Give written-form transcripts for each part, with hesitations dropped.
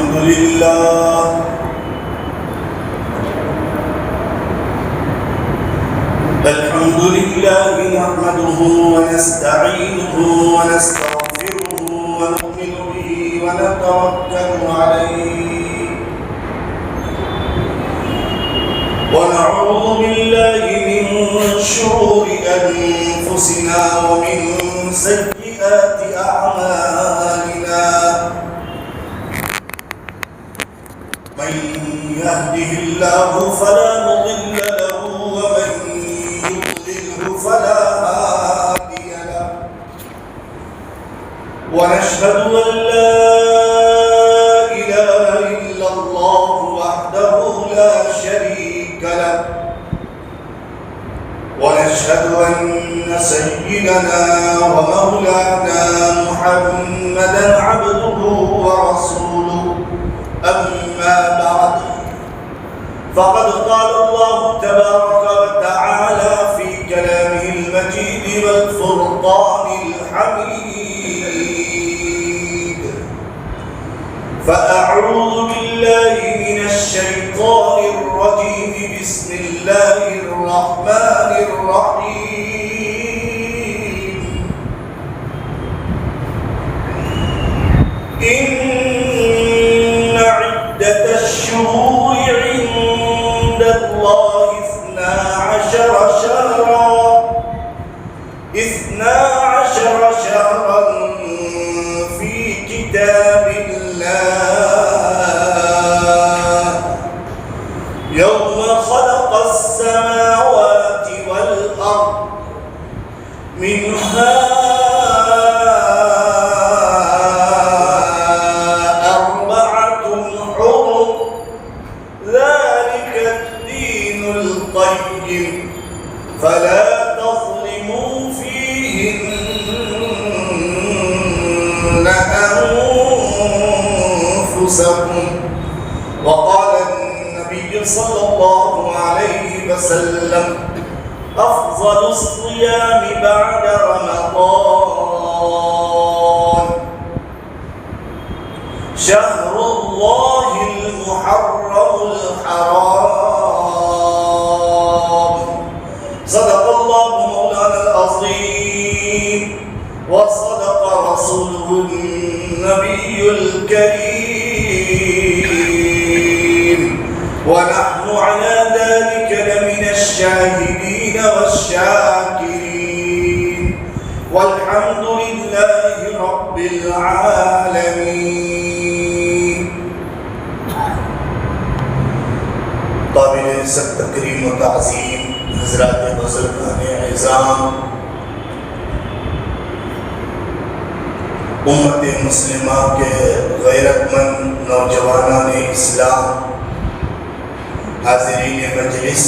الحمد لله نحمده ونستعينه ونستغفره ونؤمن به ونتوكل عليه ونعوذ بالله من شرور أنفسنا ومن سيئات أعمالنا من يهده الله فلا مضل له ومن يضلله فلا هادي له ونشهد أن لا إله إلا الله وحده لا شريك له ونشهد أن سيدنا ومولانا محمدا عبده ورسوله أما بعد فقد قال الله تبارك وتعالى في كلامه المجيد والفرقان الحميد فأعوذ بالله من الشيطان الرجيم بسم الله الرحمن الرحيم إن عدة الشهور عند الله 12 شهرا في كتاب الله يوم خلق السماوات والأرض منها أربعة حرم ذلك الدين القيم فلا تظلموا فيهن أنفسكم وقال النبي صلى الله عليه وسلم أفضل الصيام بعد رمضان شهر الله المحرم الحرام صدق الله مولانا العظيم وصدق رسوله النبي الكريم ونحن على ذلك لمن الشاهدين والشاكرين والحمد لله رب العالمين. قابل عزت تکریم و تعظیم حضرات بزرگان اعظام امت مسلمہ کے غیرت مند نوجوانان اسلام حاضرین مجلس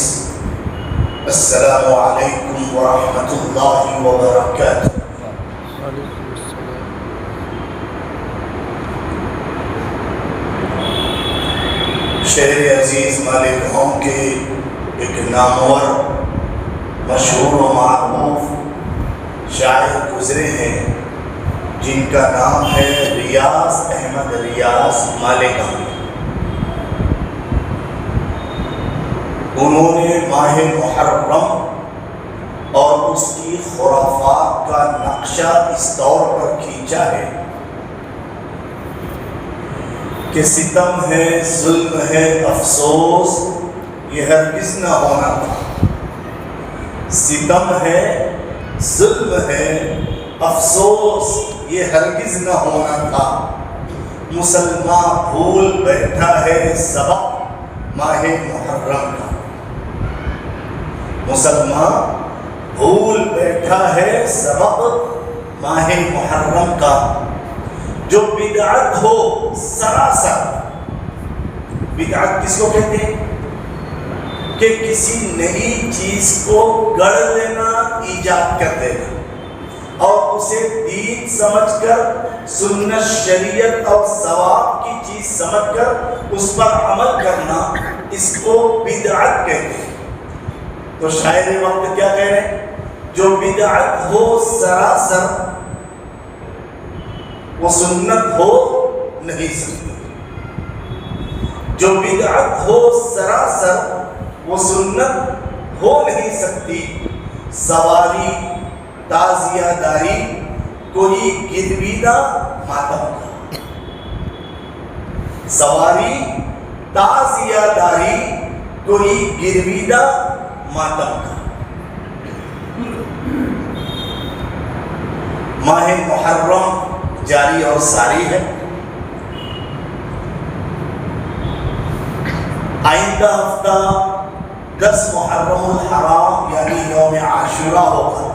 السلام علیکم ورحمۃ اللہ وبرکاتہ. شہر عزیز مالیگاؤں کے ایک نامور مشہور و معروف شاعر گزرے ہیں جن کا نام ہے ریاض احمد ریاض مالیگاؤں. انہوں نے ماہ محرم اور اس کی خرافات کا نقشہ اس طور پر کھینچا ہے کہ ستم ہے، ظلم ہے، افسوس یہ ہرگز نہ ہونا تھا. ستم ہے، ظلم ہے، افسوس یہ ہرگز نہ ہونا تھا. مسلمان بھول بیٹھا ہے سبق ماہ محرم کا. مسلمان بھول بیٹھا ہے سبق ماہ محرم کا. جو بدعت ہو سراسر، بدعت کس کو کہتے ہیں کہ کسی نئی چیز کو گڑھ لینا، ایجاد کر دینا اور اسے دین سمجھ کر، سنت شریعت اور ثواب کی چیز سمجھ کر اس پر عمل کرنا، اس کو بدعت کہتے ہیں. تو شاعر وقت کیا کہہ رہے ہیں؟ جو بدعت ہو سراسر وہ سنت ہو نہیں سکتی. جو بدعت ہو سراسر وہ سنت ہو نہیں سکتی۔ سواری تعزیہ داری کوئی گرویدہ ماتم کا، سواری تعزیہ داری کوئی گرویدہ ماتم کا۔ ماہ محرم جاری اور ساری ہے۔ آئندہ ہفتہ 10 محرم الحرام یعنی یوم عاشورہ ہوگا۔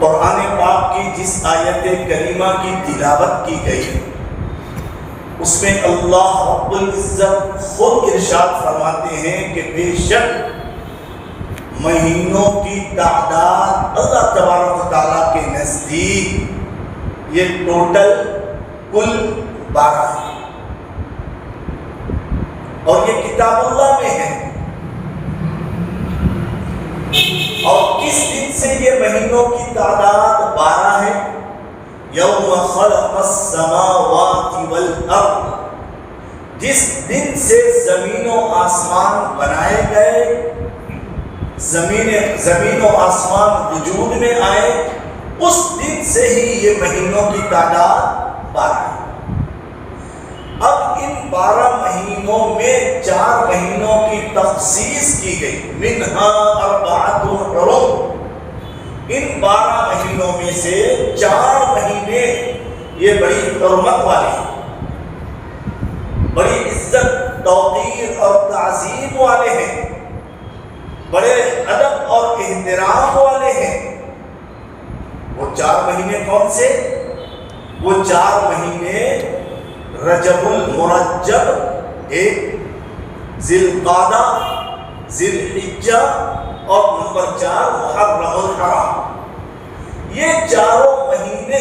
قرآن پاک کی جس آیت کریمہ کی تلاوت کی گئی اس میں اللہ رب العزت خود ارشاد فرماتے ہیں کہ بے شک مہینوں کی تعداد اللہ تبارک و تعالیٰ کے نزدیک یہ ٹوٹل کل 12 ہے، اور یہ کتاب اللہ میں ہے۔ اور کس دن سے یہ مہینوں کی تعداد 12 ہے؟ یوم خلق السماوات والارض، جس دن سے زمین و آسمان بنائے گئے، زمین و آسمان وجود میں آئے، اس دن سے ہی یہ مہینوں کی تعداد 12 ہے۔ اب ان 12 مہینوں میں 4 مہینوں کی تخصیص کی گئی، منہا اربعۃ حرم۔ ان 12 مہینوں میں سے 4 مہینے یہ بڑی حرمت والے ہیں، بڑی عزت توقیر اور تعظیم والے ہیں، بڑے ادب اور احترام والے ہیں۔ وہ 4 مہینے کون سے؟ وہ 4 مہینے رجب المرجب، ایک ذی القعدہ، ذی الحجہ، اور نمبر 4 محرم الحرام۔ یہ چاروں مہینے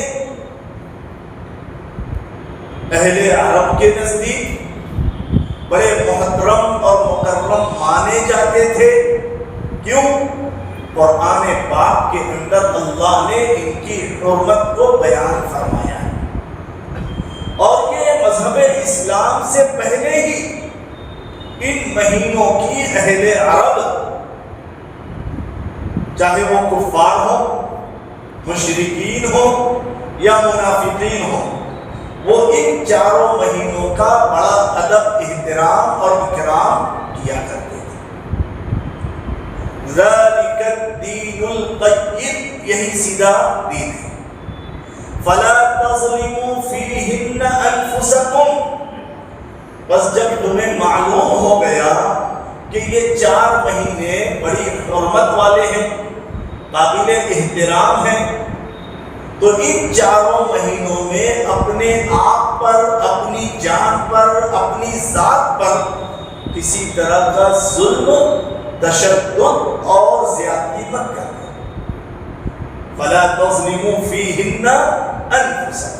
اہل عرب کے نزدیک بڑے محترم اور مکرم مانے جاتے تھے۔ کیوں؟ قرآن پاک کے اندر اللہ نے ان کی حرمت کو بیان فرمایا ہے، اور یہ مذہب اسلام سے پہلے ہی ان مہینوں کی اہل عرب، چاہے وہ کفار ہوں، مشرکین ہوں یا منافقین ہوں، وہ ان چاروں مہینوں کا بڑا ادب، احترام اور اکرام کیا کرتے تھے۔ ذَلِكَ الدِّينُ الْقَيِّمُ، یہی سیدھا دین ہے۔ فَلَا تَظْلِمُوا فِيهِنَّ أَنفُسَكُمْ، بس جب تمہیں معلوم ہو گیا کہ یہ 4 مہینے بڑی حرمت والے ہیں، قابل احترام ہیں، تو ان 4 مہینوں میں اپنے آپ پر، اپنی جان پر، اپنی ذات پر کسی طرح کا ظلم، تشدد اور زیادتی مت کرنا۔ فَلَا تَظْلِمُوا فِيهِنَّ أَنفُسَكُمْ،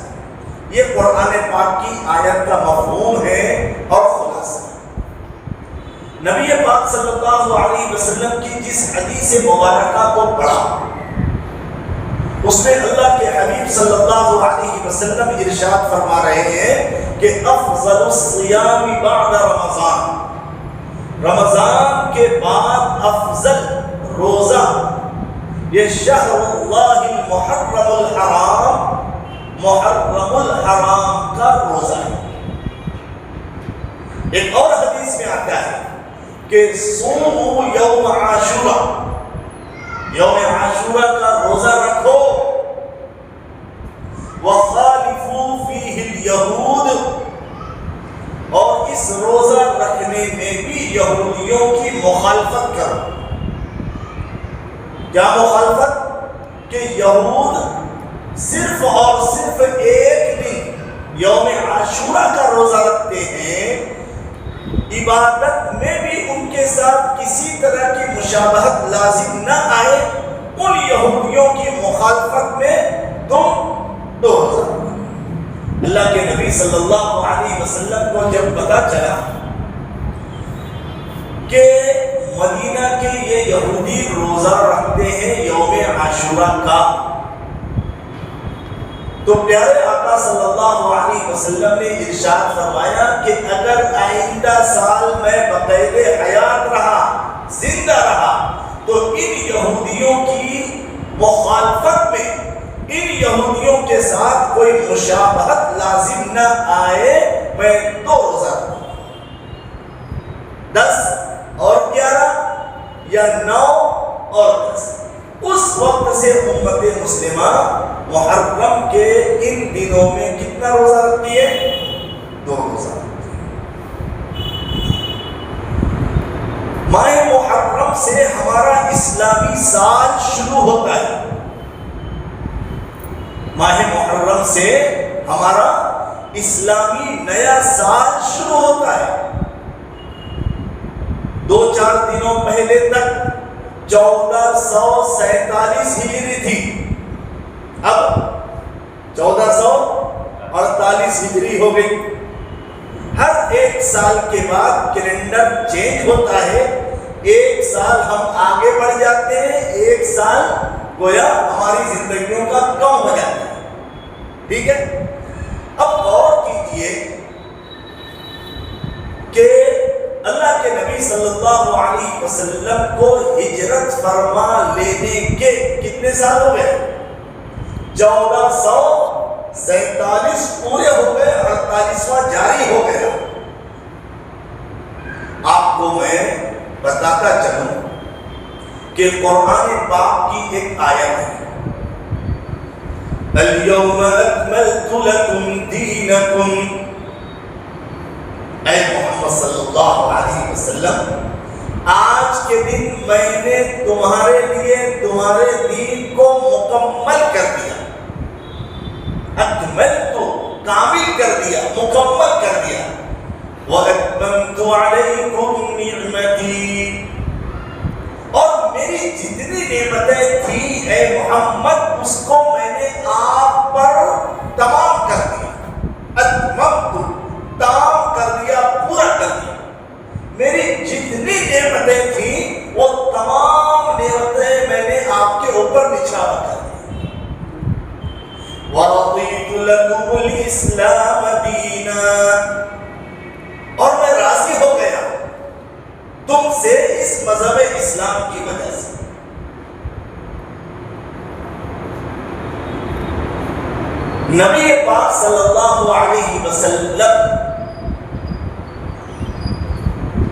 یہ قرآن پاک کی آیت کا مفہوم ہے اور خلاصہ۔ نبی پاک صلی اللہ علیہ وسلم کی جس حدیث مبارکہ کو پڑھا اس میں اللہ کے حبیب صلی اللہ علیہ وسلم ارشاد فرما رہے ہیں کہ افضل الصیام بعد رمضان، رمضان کے بعد افضل روزہ یہ شہر اللہ المحرم الحرام، محرم الحرام کا روزہ ہے۔ ایک اور حدیث میں آتا ہے کہ صوموا یوم عاشورہ، یوم عاشورہ کا روزہ رکھو، وخالفوا فیہ الیہود، اور اس روزہ رکھنے میں بھی یہودیوں کی مخالفت کرو۔ کیا مخالفت؟ کہ یہود صرف اور صرف ایک دن یوم عاشورہ کا روزہ رکھتے ہیں، عبادت میں بھی ان کے ساتھ کسی طرح کی مشابہت لازم نہ آئے، ان یہودیوں کی مخالفت میں تم دو روزہ رکھو۔ اللہ کے نبی صلی اللہ علیہ وسلم کو جب پتا چلا کہ مدینہ کے یہ یہودی روزہ رکھتے ہیں یوم عاشورہ کا، تو پیارے آقا صلی اللہ علیہ وسلم نے ارشاد فرمایا کہ اگر آئندہ سال میں بقید حیات رہا، زندہ رہا، تو ان یہودیوں کی مخالفت میں، ان یہودیوں کے ساتھ کوئی مشابہت لازم نہ آئے، میں 2 روزہ رکھوں، 10 اور 11 یا 9 اور 10۔ اس وقت سے امت مسلمہ محرم کے ان دنوں میں کتنا روزہ رکھتی ہے؟ 2 روزہ رکھتی ہے۔ ماہ محرم سے ہمارا اسلامی سال شروع ہوتا ہے، ماہ محرم سے ہمارا اسلامی نیا سال شروع ہوتا ہے۔ 2-4 دنوں پہلے تک 1447 ہجری تھی، اب 1448 ہجری ہو گئی۔ ہر 1 سال کے بعد کیلنڈر چینج ہوتا ہے، 1 سال ہم آگے بڑھ جاتے ہیں، 1 سال گویا ہماری زندگیوں کا کم ہو جاتا ہے، ٹھیک ہے۔ اب غور کیجئے کہ اللہ کے نبی صلی اللہ علیہ وسلم کو ہجرت فرما لینے کے کتنے سال ہو گئے؟ 1447 پورے ہو گئے، 48واں جاری ہو گیا۔ آپ کو میں بتاتا چلوں کہ قرآن پاک کی ایک آیت ہے، اليوم اکملت لکم دینکم، اے محمد صلی اللہ علیہ وسلم، آج کے دن میں نے تمہارے لیے تمہارے دین کو مکمل کر دیا، اکملت کامل کر دیا، مکمل کر دیا، وَأَتْمَمْتُ عَلَيْكُمْ نِعْمَتِي، اور میری جتنی نعمتیں تھیں اے محمد اس کو میں نے آپ پر تمام کر دیا، اتممت تمام کر دیا، پورا کر دیا۔ میری جتنی نعمتیں تھیں وہ تمام نعمتیں میں نے آپ کے اوپر نچھاور کر دی۔ وَرَضِيتُ لَكُمُ الْإِسْلَامَ دِينًا، اور میں راضی ہو گیا تم سے اس مذہب اسلام کی وجہ سے۔ نبی پاک صلی اللہ علیہ وسلم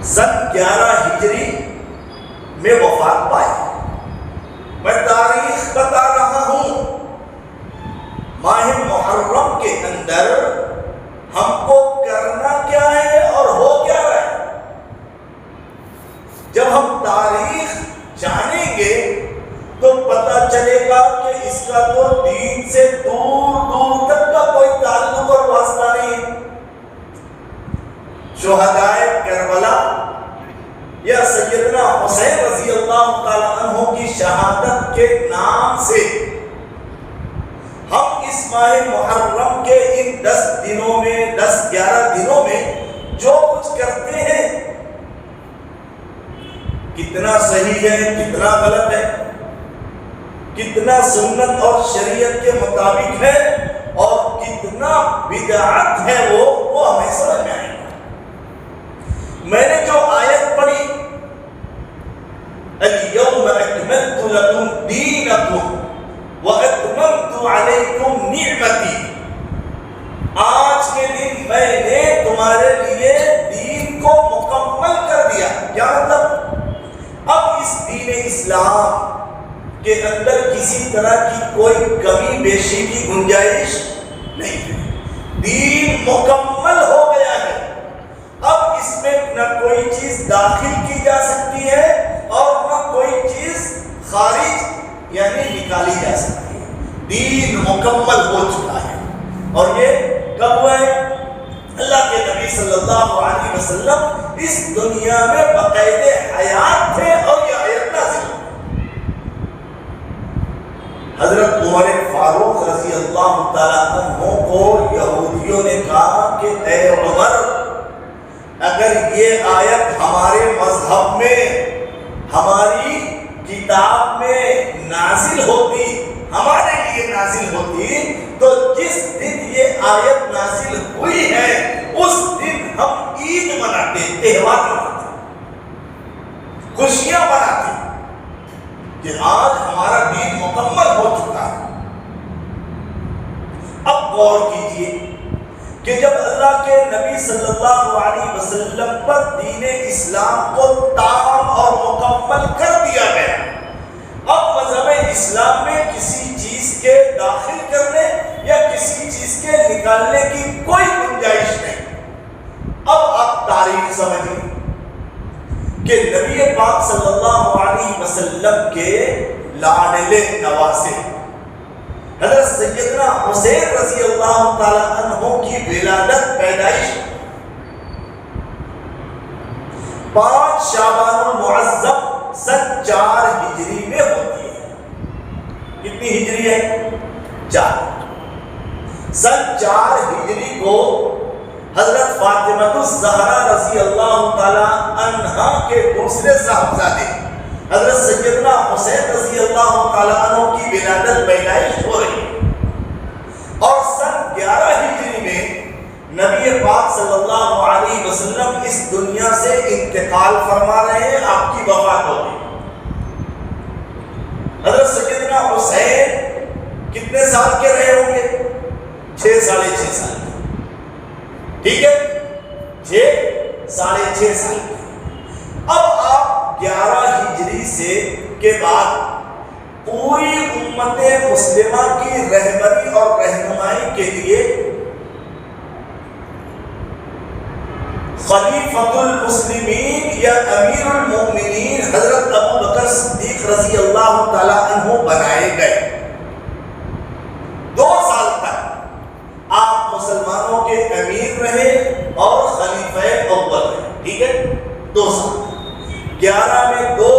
سن 11 ہجری میں وفات پائی۔ میں تاریخ بتا رہا ہوں، ماہ محرم کے اندر ہم کو کرنا کیا ہے اور ہو کیا رہا ہے۔ جب ہم تاریخ جانیں گے تو پتہ چلے گا کہ اس کا تو دین سے دور دور تک کا کوئی تعلق اور واسطہ نہیں۔ شہدائے کربلا یا سیدنا حسین رضی اللہ تعالی عنہ کی شہادت کے نام سے ہم اس ماہ محرم کے ان 10 دنوں میں، 10-11 دنوں میں جو کچھ کرتے ہیں، کتنا صحیح ہے، کتنا غلط ہے، کتنا سنت اور شریعت کے مطابق ہے اور کتنا بدعت ہے، وہ ہمیں سمجھ میں آئے گا۔ میں نے جو آیت پڑھی، اليوم اکملت لکم دینکم واتممت علیکم نعمتی، آج کے دن میں نے تمہارے لیے دین کو مکمل کر دیا۔ کیا مطلب؟ اب اس دین اسلام کے اندر کسی طرح کی کوئی کمی بیشی کی گنجائش نہیں ہے، دین مکمل ہو گیا ہے۔ اب اس میں نہ کوئی چیز داخل کی جا سکتی ہے اور نہ کوئی چیز خارج یعنی نکالی جا سکتی ہے، دین مکمل ہو چکا ہے۔ اور یہ کب ہوا ہے؟ اللہ کے نبی صلی اللہ علیہ وسلم اس دنیا میں بقید حیات تھے اور یہ آیت نازل ہوئی۔ حضرت عمر فاروق رضی اللہ تعالیٰ عنہ کو یہودیوں نے کہا کہ اے عمر، اگر یہ آیت ہمارے مذہب میں، ہماری کتاب میں نازل ہوتی ہمارے لیے نازل ہوتی تو جس دن یہ آیت نازل ہوئی ہے اس دن ہم عید مناتے، تہوار مناتے، خوشیاں مناتے کہ آج ہمارا دین مکمل ہو چکا ہے۔ اب غور کیجئے کہ جب اللہ کے نبی صلی اللہ علیہ وسلم پر دین اسلام کو تام اور مکمل کر دیا گیا، اب مذہب اسلام میں کسی چیز کے داخل کرنے یا کسی چیز کے نکالنے کی کوئی گنجائش نہیں۔ اب آپ تاریخ سمجھیں کہ نبی پاک صلی اللہ علیہ وسلم کے لاڈلے نواسے حضرت سیدنا حسین رضی اللہ تعالی عنہ کی ولادت پیدائش 5 شعبان المعظم سن 4 ہجری میں ہوتی ہے۔ کتنی ہجری ہے؟ 4۔ سن 4 ہجری کو حضرت فاطمہ الزہرا رضی اللہ تعالی عنہا کے دوسرے صاحبزادے حضرت سیدنا حسین رضی اللہ تعالی عنہ کی ولادت پیدائش ہو رہی ہے، اور سن 11 ہجری میں نبی پاک صلی اللہ علیہ وسلم اس دنیا سے انتقال فرما رہے ہیں، آپ کی وفات ہو گئی۔ حضرت سیدنا حسین کتنے سال کے رہے ہوں گے؟ 6 ساڑھے 6 سال کے، ٹھیک ہے، 6 ساڑھے 6 سال کے۔ اب آپ 11 ہجری سے کے بعد پوری امت مسلمہ کی رہبری اور رہنمائی کے لیے خلیفۃ المسلمین یا امیر المؤمنین حضرت ابو بکر صدیق رضی اللہ تعالی عنہ بنائے گئے۔ 2 سال تک آپ مسلمانوں کے امیر رہے اور خلیفہ اول رہے، ٹھیک ہے، 2 سال۔ 11 میں 2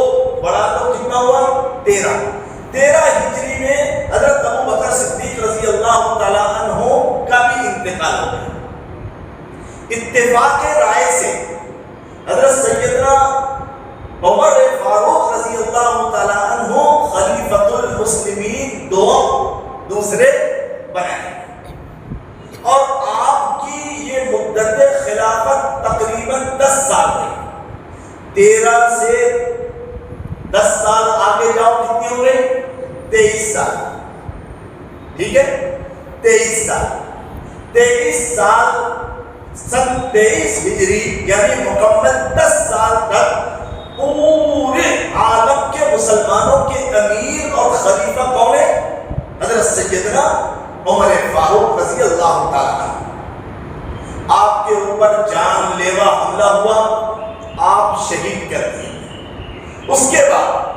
بڑا تو کتنا ہوا؟ 13 ہجری میں حضرت ابو بکر صدیق رضی اللہ تعالی عنہ کا بھی انتقال ہو گیا۔ اتفاق رائے سے حضرت سیدنا عمر فاروق رضی اللہ تعالی عنہ خلیفۃ المسلمین دوسرے بنائے، اور آپ کی یہ مدت خلافت تقریباً 10 سال رہی۔ 13 سے 10 سال آگے جاؤ، کتنی ہو گئی؟ 23 سال، ٹھیک ہے، 23 سال۔ 23 سال سن 23 ہجری یعنی مکمل 10 سال تک پورے عالم کے مسلمانوں کے امیر اور خلیفہ کون ہے؟ حضرت سیدنا عمر فاروق رضی اللہ تعالیٰ عنہ۔ آپ کے اوپر جان لیوا حملہ ہوا، آپ شہید کر دیے۔ اس کے بعد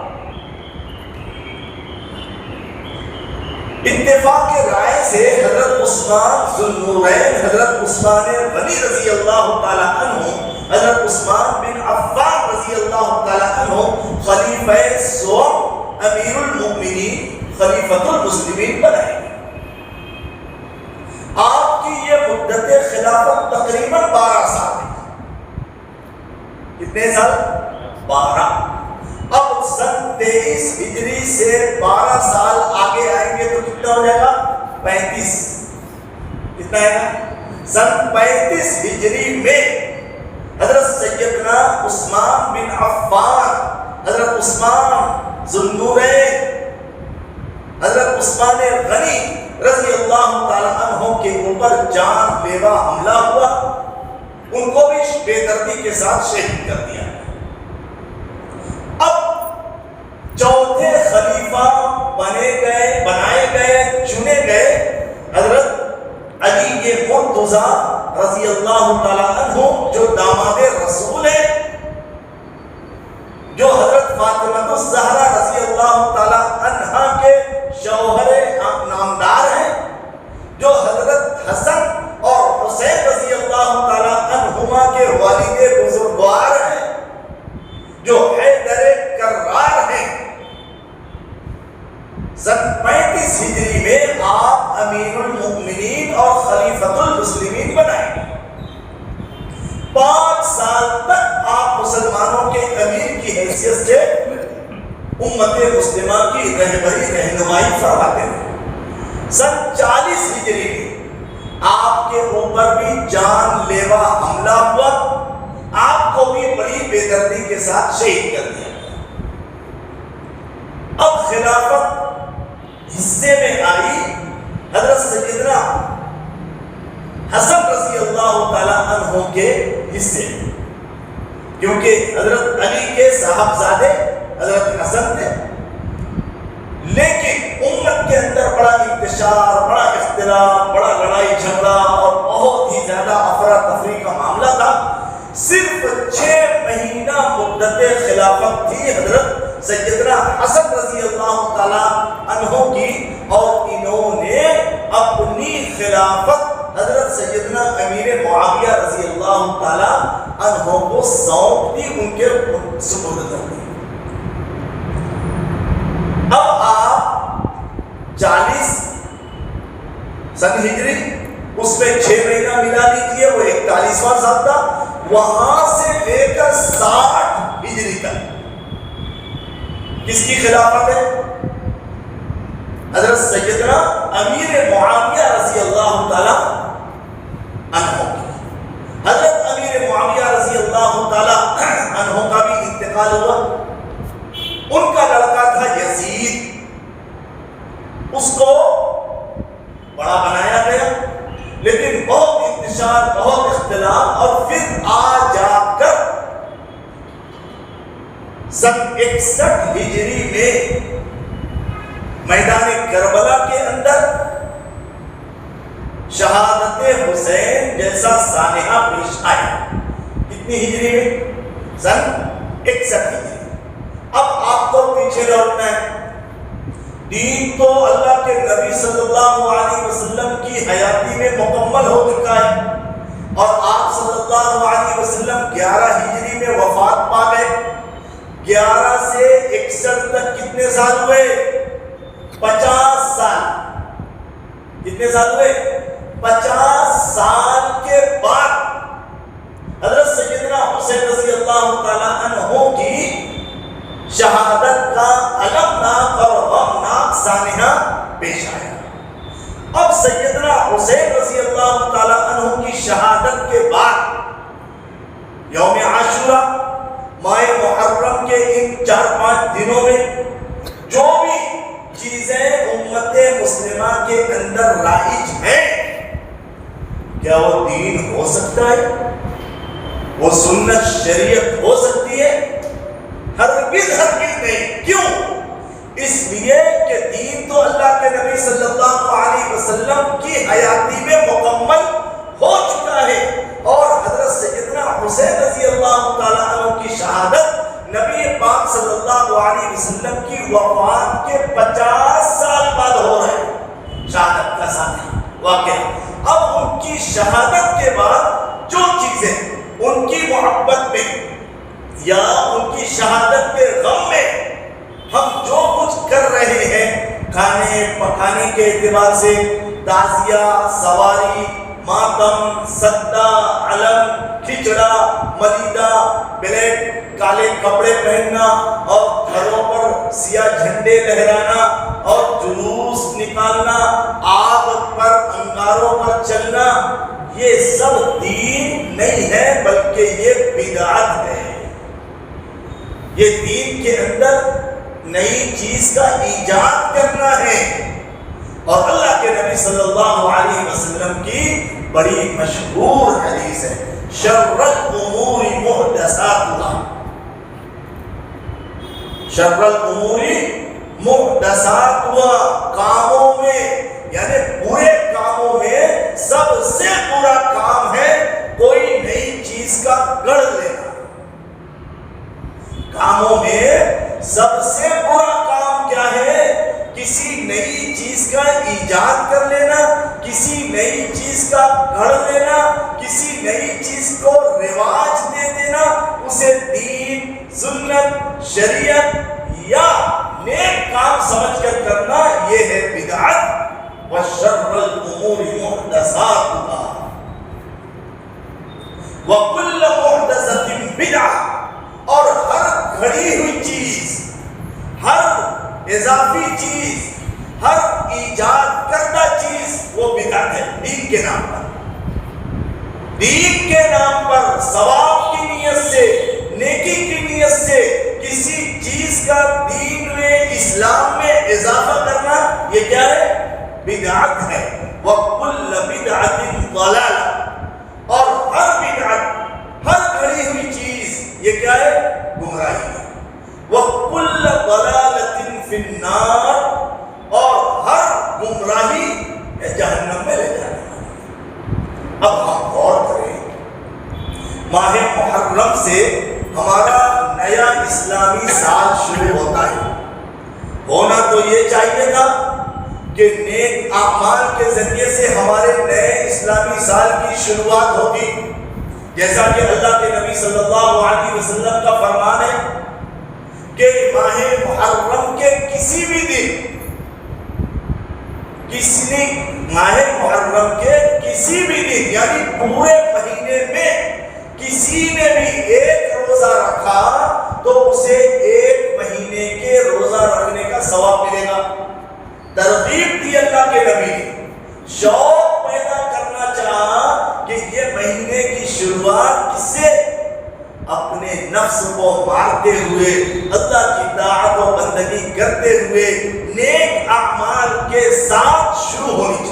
اتفاق رائے سے حضرت عثمان ذو النورین حضرت عثمان غنی رضی اللہ تعالی عنہ حضرت عثمان بن عفان رضی اللہ تعالی عنہ خلیفہ سوم امیر المؤمنین خلیفۃ المسلمین بنائے گئے۔ آپ کی یہ مدت خلافت تقریباً 12 سال ہے۔ کتنے سال؟ 12۔ اب سن 23 ہجری سے 12 سال آگے آئیں گے تو کتنا ہو جائے گا؟ 35۔ کتنا ہے گا؟ سن 35 ہجری میں حضرت سیدنا عثمان بن عفان حضرت عثمان ذو النورین حضرت عثمان غنی رضی اللہ تعالی عنہ کے اوپر جان لیوا حملہ ہوا، ان کو بھی بے دردی کے ساتھ شہید کر دیا۔ اب چوتھے خلیفہ بنائے گئے چنے گئے حضرت علی مرتضیٰ رضی اللہ تعالی عنہ، جو داماد رسول ہیں، جو حضرت فاطمہ الزہرا رضی اللہ تعالی عنہا کے شوہر نامدار ہیں، جو حضرت حسن اور حسین رضی اللہ تعالی عنہما کے والد بزرگوار ہیں، جو حیدر کرار ہیں۔ سن 35 ہجری میں آپ امیر المؤمنین اور خلیفۃ المسلمین بنائے گئے۔ 5 سال تک آپ مسلمانوں کے امیر کی حیثیت سے امت مسلمہ کی رہبری رہنمائی فرماتے ہیں۔ سن 40 ہجری میں آپ کے اوپر بھی جان لیوا حملہ ہوا، آپ کو بھی بڑی بے دردی کے ساتھ شہید کر دیا گیا۔ اب خلافت حصے میں آئی حضرت سیدنا حسن رضی اللہ تعالیٰ عنہ کے حصے میں، کیونکہ حضرت علی کے صاحبزادے حضرت حسن تھے، لیکن امت کے اندر بڑا انتشار، بڑا اختلاف، بڑا لڑائی جھگڑا اور بہت ہی زیادہ افراتفری کا معاملہ تھا۔ صرف 6 مہینہ مدت خلافت تھی حضرت سیدنا حسن رضی اللہ تعالیٰ عنہ کی، اور انہوں نے اپنی خلافت حضرت سیدنا امیر معاویہ رضی اللہ تعالیٰ عنہ کو سونپ دی، ان کے سپرد کر دی۔ اب آپ 40 سن ہجری، اس میں 6 مہینہ ملا لیجیے، وہ 41واں سال تھا، وہاں سے لے کر 60 ہجری تک کس کی خلافت ہے؟ حضرت سیدنا امیر معاویہ رضی اللہ تعالیٰ عنہ کی۔ حضرت امیر معاویہ رضی اللہ تعالیٰ عنہ کا بھی انتقال ہوا۔ ان کا لڑکا تھا یزید، اس کو بڑا بنایا گیا، لیکن بہت انتشار، بہت اختلاف، اور پھر آ جا کر سن 61 ہجری میں میدان کربلا کے اندر شہادت حسین جیسا سانحہ پیش آیا۔ کتنی ہجری میں؟ سن 61 ہجری۔ اب آپ کو پیچھے لوٹنا ہے۔ دین تو اللہ کے نبی صلی اللہ علیہ وسلم کی حیاتی میں مکمل ہو چکا ہے، اور آپ صلی اللہ علیہ وسلم 11 ہجری میں وفات پا گئے۔ 11 سے 61 تک کتنے سال ہوئے؟ 50 سال۔ کتنے سال ہوئے؟ 50 سال کے بعد حضرت سیدنا حسین رضی اللہ تعالیٰ عنہ کی شہادت کا المناک اور غمناک سانحہ پیش آیا۔ اب سیدنا حسین رضی اللہ تعالیٰ عنہ کی شہادت کے بعد یوم عاشوراء، ماہ محرم کے ان 4-5 دنوں میں جو بھی چیزیں امت مسلمہ کے اندر رائج ہیں، کیا وہ دین ہو سکتا ہے؟ وہ سنت شریعت ہو سکتی ہے؟ ہرگز نہیں۔ کیوں؟ اس لیے کہ دین تو اللہ کے نبی صلی اللہ علیہ وسلم کی حیاتی میں مکمل ہو چکا ہے، اور حضرت سیدنا حسین رضی اللہ تعالیٰ عنہ کی شہادت نبی پاک صلی اللہ علیہ وسلم کی وفات کے 50 سال بعد ہو رہے ہیں۔ شہادت کا ساتھ واقعہ۔ اب ان کی شہادت کے بعد جو چیزیں ان کی محبت میں یا ان کی شہادت کے غم میں ہم جو کچھ کر رہے ہیں، کھانے پکانے کے اعتبار سے، تعزیہ، سواری، ماتم، سدا، علم، کھچڑا، ملیدہ، پلیٹ، کالے کپڑے پہننا، اور گھروں پر سیاہ جھنڈے لہرانا، اور جلوس نکالنا، آگ پر انگاروں پر چلنا، یہ سب دین نہیں ہے، بلکہ یہ بدعت ہے۔ یہ دین کے اندر نئی چیز کا ایجاد کرنا ہے، اور اللہ کے نبی صلی اللہ علیہ وسلم کی بڑی مشہور حدیث ہے، شر الامور محدثاتها، شر الامور محدثاتها، کاموں میں یعنی برے کاموں میں سب سے برا کام ہے کوئی نئی چیز کا گڑھ لینا۔ کاموں میں سب سے برا کام کیا ہے؟ کسی نئی چیز کا ایجاد کر لینا، کسی نئی چیز کا گھڑ لینا، کسی نئی چیز کو رواج دے دینا، اسے دین، سنت، شریعت یا نیک کام سمجھ کر کرنا، یہ ہے بدعت۔ وَشَرَّ الْأُمُورِ مُحْدَثَاتُهَا وَكُلُّ مُحْدَثَةٍ بِدْعَةٍ، اور ہر گھڑی ہوئی چیز، اضافی چیز، ہر ایجاد کردہ چیز وہ بدعت ہے دین کے نام پر۔ دین کے نام پر ثواب کی نیت سے، نیکی کی نیت سے کسی چیز کا دین میں، اسلام میں اضافہ کرنا، یہ کیا ہے؟ بدعت ہے۔ وَكُلَّ بِدْعَةٍ ضَلَالَةٍ، اور ہر بدعت، ہر گھڑی ہوئی چیز یہ کیا ہے؟ گمراہی ہے۔ وَكُلَّ ضَلَالَةٍ فِي النَّارِ، اور ہر گمراہی جہنم میں لے جانے والی۔ اب ہم غور کریں، ماہ محرم سے ہمارا نیا اسلامی سال شروع ہوتا ہے۔ ہونا تو یہ چاہیے تھا کہ نیک اعمال کے ذریعے سے ہمارے نئے اسلامی سال کی شروعات ہوتی، جیسا کہ اللہ کے نبی صلی اللہ علیہ وسلم کا فرمان ہے کہ ماہ محرم کے کسی بھی دن، ماہ محرم کے کسی بھی دن، یعنی پورے مہینے میں کسی نے بھی ایک روزہ رکھا تو اسے ایک مہینے کے روزہ رکھنے کا ثواب ملے گا۔ ترغیب دی اللہ کے نبی نے، شوق پیدا کرنا چاہا کہ یہ مہینے کی شروعات کس سے؟ اپنے نفس کو مارتے ہوئے، اللہ کی طاعت و بندگی کرتے ہوئے، نیک اعمال کے ساتھ شروع ہونی چاہیے۔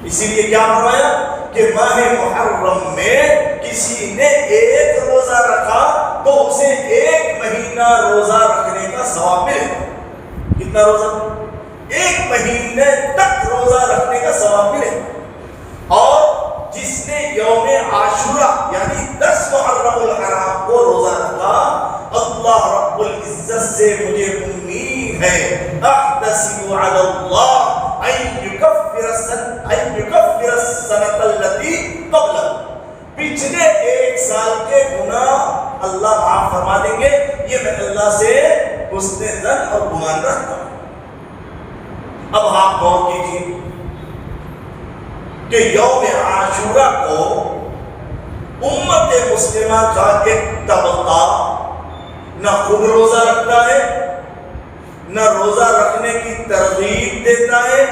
اسی لیے کیا فرمایا کہ ماہ محرم میں کسی نے ایک روزہ رکھا تو اسے ایک مہینہ روزہ رکھنے کا ثواب ملے گا۔ کتنا روزہ؟ ایک مہینے تک روزہ رکھنے کا ثواب ملے گا۔ اور جس نے یوم عاشورہ یعنی 10 محرم الحرام کو روزہ رکھا، اللہ رب العزت سے مجھے امید ہے، احتسب علی اللہ ان یکفر السنۃ التي قبلہ، پچھلے ایک سال کے گناہ اللہ معاف فرما دیں گے، یہ میں اللہ سے حسن ظن اور گمان رکھتا ہوں۔ اب آپ غور کیجیے کہ یوم عاشورہ کو امت مسلمہ کا ایک طبقہ نہ خود روزہ رکھتا ہے، نہ روزہ رکھنے کی ترغیب دیتا ہے،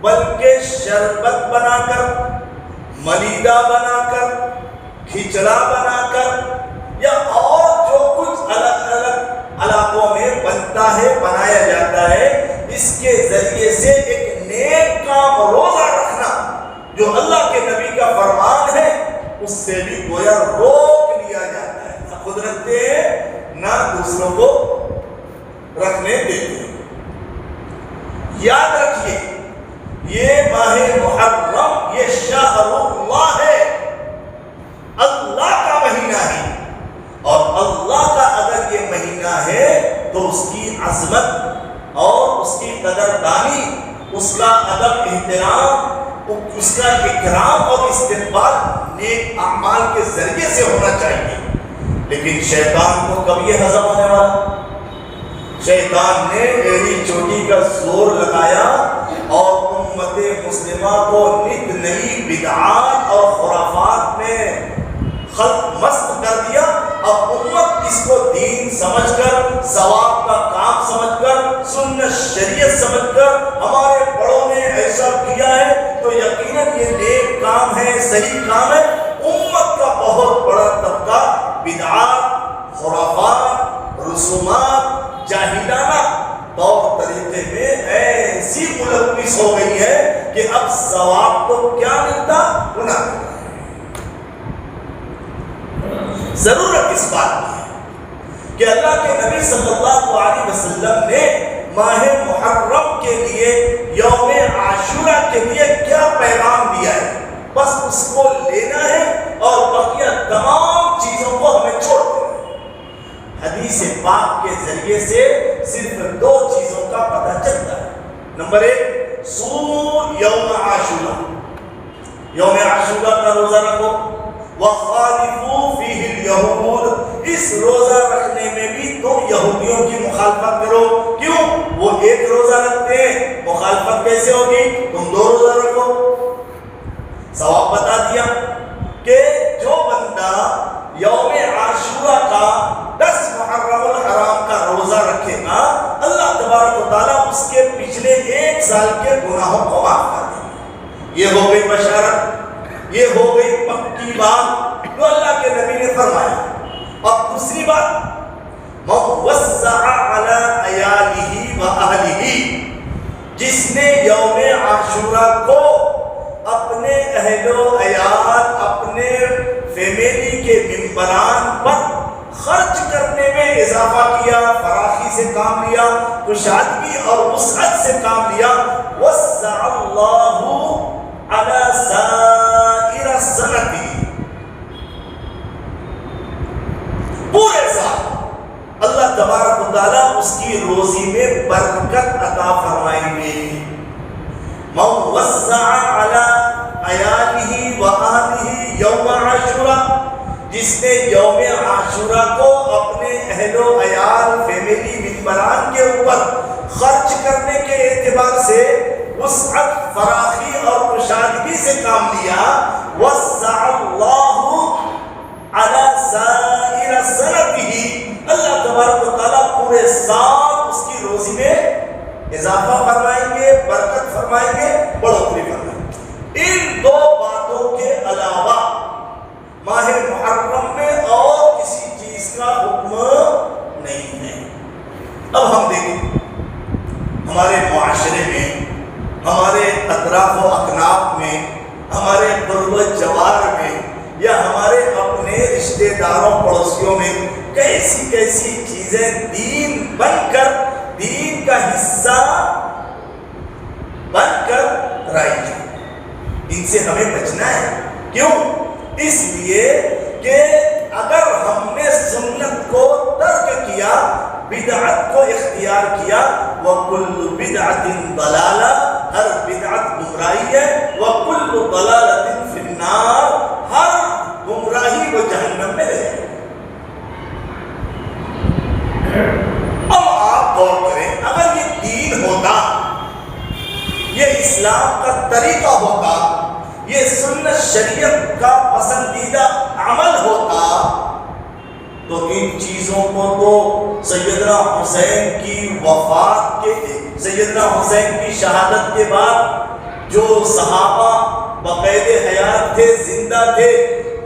بلکہ شربت بنا کر، ملیدہ بنا کر، کھچڑا بنا کر، یا اور جو کچھ الگ الگ علاقوں میں بنتا ہے، بنایا جاتا ہے، اس کے ذریعے سے ایک نیک کام روزہ رکھنا جو اللہ کے نبی کا فرمان ہے، اس سے بھی گویا روک لیا جاتا ہے۔ نہ خود رکھتے ہیں، نہ دوسروں کو رکھنے دیتے ہیں۔ یاد رکھیے، یہ ماہ محرم یہ شہر اللہ ہے، اللہ کا مہینہ ہے، اور اللہ کا اگر یہ مہینہ ہے تو اس کی عظمت اور اس کی قدردانی، اس کا ادب احترام، اس کا اکرام اور استقبال نیک اعمال کے ذریعے سے ہونا چاہیے۔ لیکن شیطان کو کب یہ ہضم ہونے والا؟ شیطان نے ایڑی چوٹی کا زور لگایا اور امت مسلمہ کو نت نئی بدعات اور خرافات میں خلق مست کر دیا۔ اب امت اس کو دین سمجھ کر، ثواب کا کام سمجھ کر، سنت شریعت سمجھ کر، ہمارے بڑوں نے ایسا کیا ہے تو یقیناً یہ نیک کام ہے، صحیح کام ہے۔ امت کا بہت بڑا طبقہ بدعات، خرافات، رسومات، جاہلانہ طور طریقے میں ایسی ملوث ہو گئی ہے کہ اب ثواب تو کیا ملتا، گناہ ملتا۔ ضرورت اس بات کی ہے کہ اللہ کے نبی صلی اللہ علیہ وسلم نے ماہ محرم کے لیے، یوم عاشورہ کے لیے کیا پیغام دیا ہے، بس اس کو لینا ہے اور بقیہ تمام چیزوں کو ہمیں چھوڑ دینا ہے۔ حدیث پاک کے ذریعے سے صرف 2 چیزوں کا پتہ چلتا ہے۔ نمبر 1، صوموا یوم عاشورہ، یوم عاشورہ کا روزہ رکھو۔ وَخَالِفُوا فِيهِ الْيَهُودَ، اس روزہ رکھنے میں بھی تم یہودیوں کی مخالفت کرو۔ کیوں؟ وہ ایک روزہ رکھتے ہیں، مخالفت کیسے ہوگی؟ تم 2 روزہ رکھو۔ ثواب بتا دیا کہ جو بندہ یوم عاشورہ کا 10 محرم الحرام کا روزہ رکھے گا، اللہ تبارک سال کے گناہوں کو معاف کر دیں گے۔ یہ ہو گئی بشارت، یہ ہو گئی پکی بات جو اللہ کے نبی نے فرمایا۔ اور دوسری بات، مَن وَسَّعَ عَلَىٰ عَيَالِهِ وَأَهْلِهِ، جس نے یوم عاشوراء کو اپنے اہل و عیال، اپنے فیملی کے ممبران پر خرچ کرنے میں اضافہ کیا، فراخی سے کام لیا، کشادگی اور وسعت سے کام لیا، وَسَّعَ اللَّهُ عَلَىٰ سَائِرَ السَّنَةِ، پورے سال اللہ تبارک و تعالیٰ اس کی روزی میں برکت عطا فرمائیں گے۔ مَن وَسَّعَ عَلَىٰ عَيَالِهِ وَأَهْلِهِ یوم عاشوراء، جس نے یوم عاشوراء کو اپنے اہل و عیال، فیملی، ممبران کے اوپر خرچ کرنے کے اعتبار سے وسعت، فراخی اور کشادگی سے کام لیا، وَسَّعَ اللَّهُ عَلَىٰ سَائِرَ السَّنَةِ، اللہ تبارک و تعالیٰ پورے سال اس کی روزی میں اضافہ فرمائیں گے، برکت فرمائیں گے، بڑھوتری فرمائیں گے۔ ان دو باتوں کے علاوہ ماہ محرم میں اور کسی چیز کا حکم نہیں ہے۔ اب ہم دیکھیں ہمارے معاشرے میں، ہمارے اطراف و اکناف میں، ہمارے قرب و جوار میں، یا ہمارے اپنے رشتہ داروں پڑوسیوں میں کیسی کیسی چیزیں دین بن کر، دین کا حصہ بن کر رائی جائیں، ان سے ہمیں بچنا ہے۔ کیوں؟ اس لیے کہ اگر ہم نے سنت کو ترک کیا، بدعت کو اختیار کیا، وَكُلُّ بِدْعَةٍ ضَلَالَةٍ، ہر بدعت گمراہی ہے، وَكُلُّ ضَلَالَةٍ فِي النَّارِ، ہر گمراہی وہ جہنم میں لے جائے۔ اب آپ غور کریں، اگر یہ دین ہوتا، یہ اسلام کا طریقہ ہوتا، یہ سنت شریعت کا پسندیدہ عمل ہوتا، تو ان چیزوں کو تو سیدنا حسین کی وفات کے، سیدنا حسین کی شہادت کے بعد جو صحابہ بقید حیات تھے، زندہ تھے،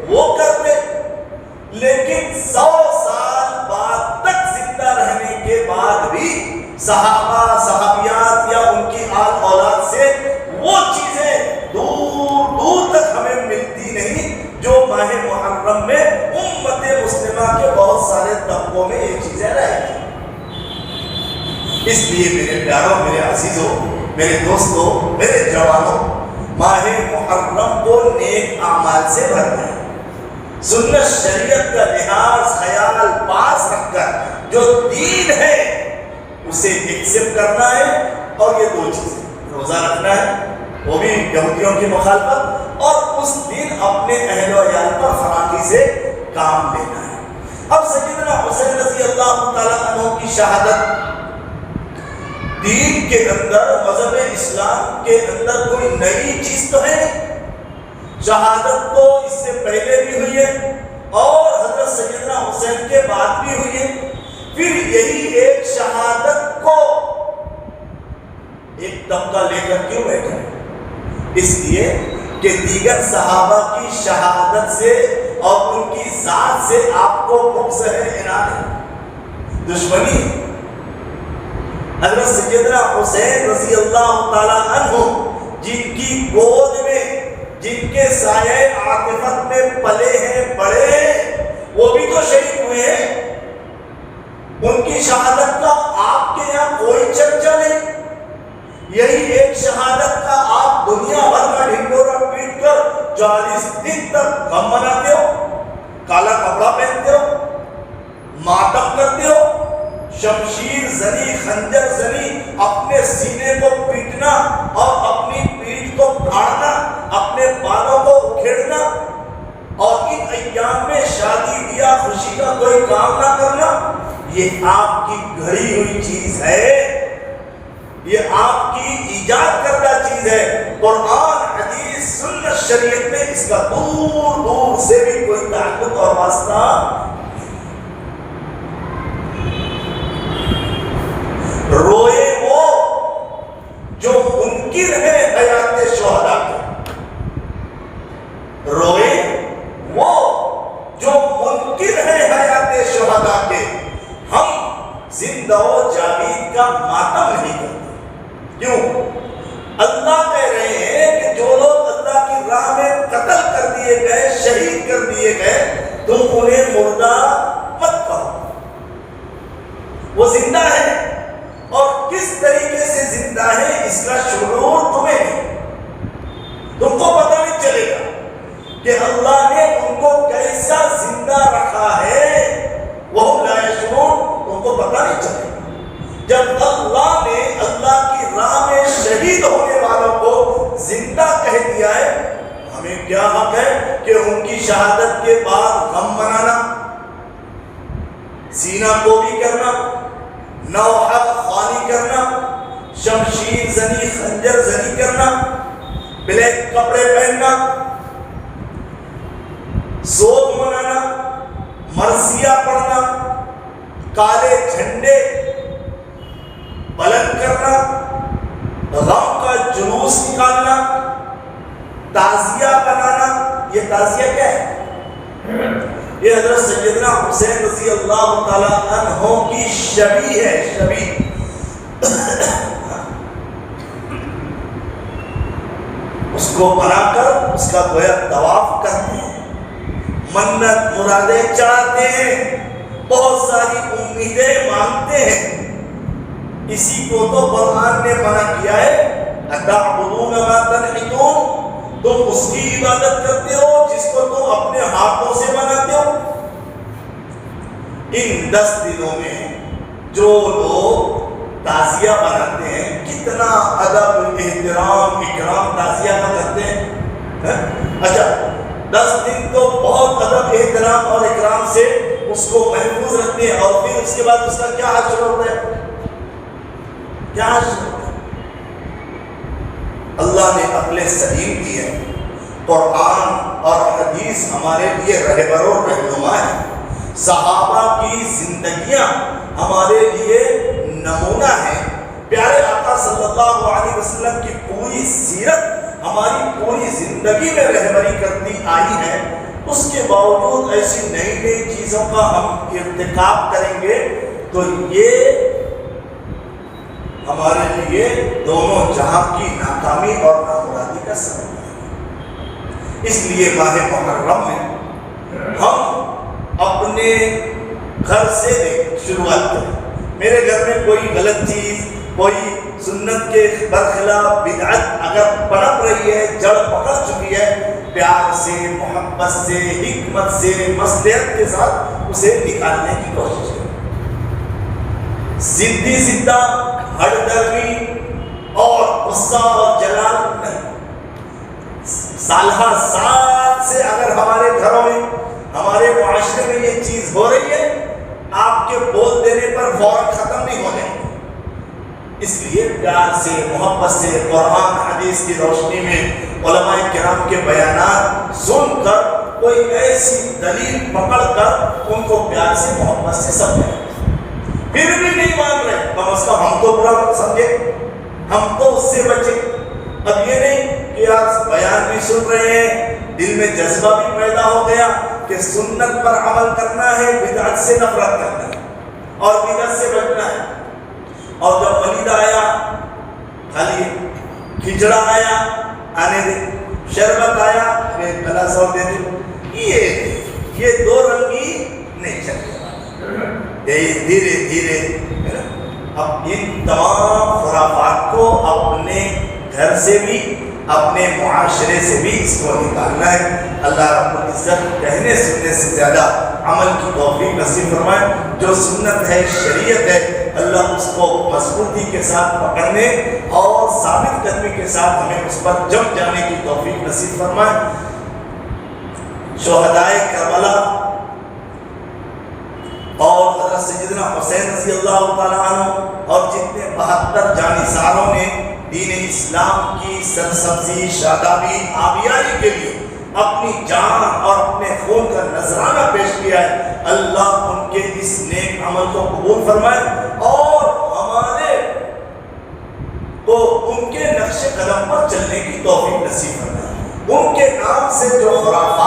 وہ کرتے، لیکن 100 سال بعد تک زندہ رہنے کے بعد بھی صحابہ، صحابیات یا ان کی آل اولاد سے وہ چیزیں دور دور تک ہمیں ملتی نہیں جو ماہ محرم میں امت مسلمہ کے بہت سارے طبقوں میں یہ چیزیں رہ گئی۔ اس لیے میرے پیاروں، میرے عزیزوں، میرے دوستوں، میرے جوانوں، ماہ محرم کو نیک اعمال سے بھرنا ہے، سنت شریعت کا لحاظ خیال پاس رکھ کر جو دین ہے اسے ایکسپٹ کرنا ہے، اور یہ دو چیزیں، روزہ رکھنا ہے، وہ بھی یہودیوں کی مخالفت، اور اس دن اپنے اہل و عیال پر فراخی سے کام لینا ہے۔ اب سیدنا حسین رضی اللہ تعالیٰ عنہ کی شہادت دین کے اندر، مذہب اسلام کے اندر کوئی نئی چیز تو ہے نہیں، شہادت تو اس سے پہلے بھی ہوئی ہے اور حضرت سیدنا حسین کے بعد بھی ہوئی ہے، پھر یہی ایک شہادت کو ایک طبقہ لے کر کیوں بیٹھا ہے؟ اس لیے کہ دیگر صحابہ کی شہادت سے اور ان کی ذات سے آپ کو بغض ہے، عناد ہے، دشمنی ہے۔ حضرت سیدنا حسین رضی اللہ تعالیٰ عنہ جن کی گود میں، جن کے سایہ عاطفت میں پلے ہیں، بڑے ہیں، وہ بھی تو شہید ہوئے ہیں، ان کی شہادت کا آپ کے یہاں کوئی چرچا نہیں، یہی ایک شہادت کا آپ دنیا بھر کا ڈھنڈورا پیٹ کر 40 دن تک غم مناتے ہو، کالا کپڑا پہنتے ہو، ماتم کرتے ہو، شمشیر زنی، خنجر زنی، اپنے سینے کو پیٹنا اور اپنی پیٹھ کو پھاڑنا، اپنے بالوں کو اکھیڑنا، اور ان ایام میں شادی بیاہ خوشی کا کوئی کام نہ کرنا، یہ آپ کی گھڑی ہوئی چیز ہے، یہ آپ کی ایجاد کردہ چیز ہے۔ قرآن، حدیث، سنت شریعت میں اس کا دور دور سے بھی کوئی تعلق اور واسطہ روئے وہ جو منکر ہیں حیات شہداء کے، روئے وہ جو منکر ہیں حیات شہداء کے، ہم زندہ و جاوید کا ماتم نہیں کرتے۔ کیوں؟ اللہ کہہ رہے ہیں کہ جو لوگ اللہ کی راہ میں قتل کر دیے گئے، شہید کر دیے گئے، تم انہیں مردہ مت کہو، وہ زندہ ہے، اور کس طریقے سے زندہ ہے اس کا شعور تمہیں نہیں، تم کو پتہ نہیں چلے گا کہ اللہ نے ان کو کیسا زندہ رکھا ہے، وہ لا یشعرون، ان کو پتہ نہیں چلے گا۔ جب اللہ نے اللہ کی راہ میں شہید ہونے والوں کو زندہ کہہ دیا ہے، ہمیں کیا حق ہے کہ ان کی شہادت کے بعد غم منانا، سینہ کو بھی کرنا، نوحہ خوانی کرنا، شمشیر زنی خنجر زنی کرنا، بلیک کپڑے پہننا، سوگ منانا، مرثیہ پڑھنا، کالے جھنڈے بلند کرنا، غم کا جلوس نکالنا، تعزیہ بنانا۔ یہ تعزیہ کیا ہے؟ یہ حضرت سیدنا حسین رضی اللہ تعالیٰ عنہ کی شبیہ ہے، شبیہ۔ اس کو بنا کر اس کا گویا طواف کرتے ہیں، منت مرادیں چاہتے ہیں، بہت ساری امیدیں مانگتے ہیں۔ اسی کو تو قرآن نے منع کیا ہے، اَتَعْبُدُونَ مَا تَنْحِتُونَ، تم اس کی عبادت کرتے ہو جس کو تم اپنے ہاتھوں سے بناتے ہو۔ ان 10 دنوں میں جو لوگ تعزیہ بناتے ہیں، کتنا ادب احترام اکرام تعزیہ کا کرتے ہیں۔ اچھا 10 دن تو بہت ادب احترام اور اکرام سے اس کو محفوظ رکھتے ہیں، اور پھر اس کے بعد اس کا کیا حشر ہوتا ہے؟ کیا حشر ہوتا ہے؟ اللہ نے عقل سلیم دی ہے، قرآن اور حدیث ہمارے لیے رہبر و رہنما ہے، صحابہ کی زندگیاں ہمارے لیے نمونہ ہے، پیارے آقا صلی اللہ علیہ وسلم کی پوری سیرت ہماری پوری زندگی میں رہبری کرتی آئی ہے۔ اس کے باوجود ایسی نئی نئی چیزوں کا ہم ارتکاب کریں گے تو یہ ہمارے لیے دونوں جہاں کی ناکامی اور نامرادی کا سبب ہے۔ اس لیے ماہ محرم میں ہم اپنے گھر سے شروعات کریں۔ میرے گھر میں کوئی غلط چیز، کوئی سنت کے برخلاف بدعت اگر پنپ رہی ہے، جڑ پکڑ چکی ہے، پیار سے، محبت سے، حکمت سے، مصلحت کے ساتھ اسے نکالنے کی کوشش کریں۔ ضدی زدہ، ہٹ درمی اور غصہ اور جلال نہیں۔ سالہ سال سے اگر ہمارے گھروں میں، ہمارے معاشرے میں یہ چیز ہو رہی ہے، آپ کے بول دینے پر فوراً ختم نہیں ہو جائیں گے۔ اس لیے پیار سے، محبت سے، قرآن حدیث کی روشنی میں علماء کرام کے بیانات سن کر، کوئی ایسی دلیل پکڑ کر ان کو پیار سے، محبت سے سمجھائیں۔ پھر بھی نہیں مان رہے، کم از کم ہم تو برا مت سمجھے، ہم تو اس سے بچے۔ اب یہ نہیں کہ آپ بیان بھی سن رہے ہیں، دل میں جذبہ بھی پیدا ہو گیا کہ سنت پر عمل کرنا ہے، بدعت سے نفرت کرنا ہے اور بدعت سے بچنا ہے۔ اور جب ولید آیا، خالی کھچڑا آیا، آنے دے، شربت آیا، گلاس اور دے دے، یہ دو رنگی نہیں چلے۔ دھیرے دھیرے اب ان تمام خرافات کو اپنے گھر سے بھی، اپنے معاشرے سے بھی اس کو نکالنا ہے۔ اللہ رب العزت کہنے سننے سے زیادہ عمل کی توفیق نصیب فرمائے۔ جو سنت ہے، شریعت ہے، اللہ اس کو مضبوطی کے ساتھ پکڑنے اور ثابت قدمی کے ساتھ ہمیں اس پر جم جانے کی توفیق نصیب فرمائے۔ شہدائے کربلا اور حضرت سیدنا حسین رضی اللہ تعالیٰ عنہ اور جتنے 72 جانثاروں نے دین اسلام کی سرسبزی، شادابی، آبیاری کے لیے اپنی جان اور اپنے خون کا نذرانہ پیش کیا ہے، اللہ ان کے اس نیک عمل کو قبول فرمائے اور ہمارے کو ان کے نقش قدم پر چلنے کی توفیق نصیب فرمائے۔ ان کے نام سے جو خرافات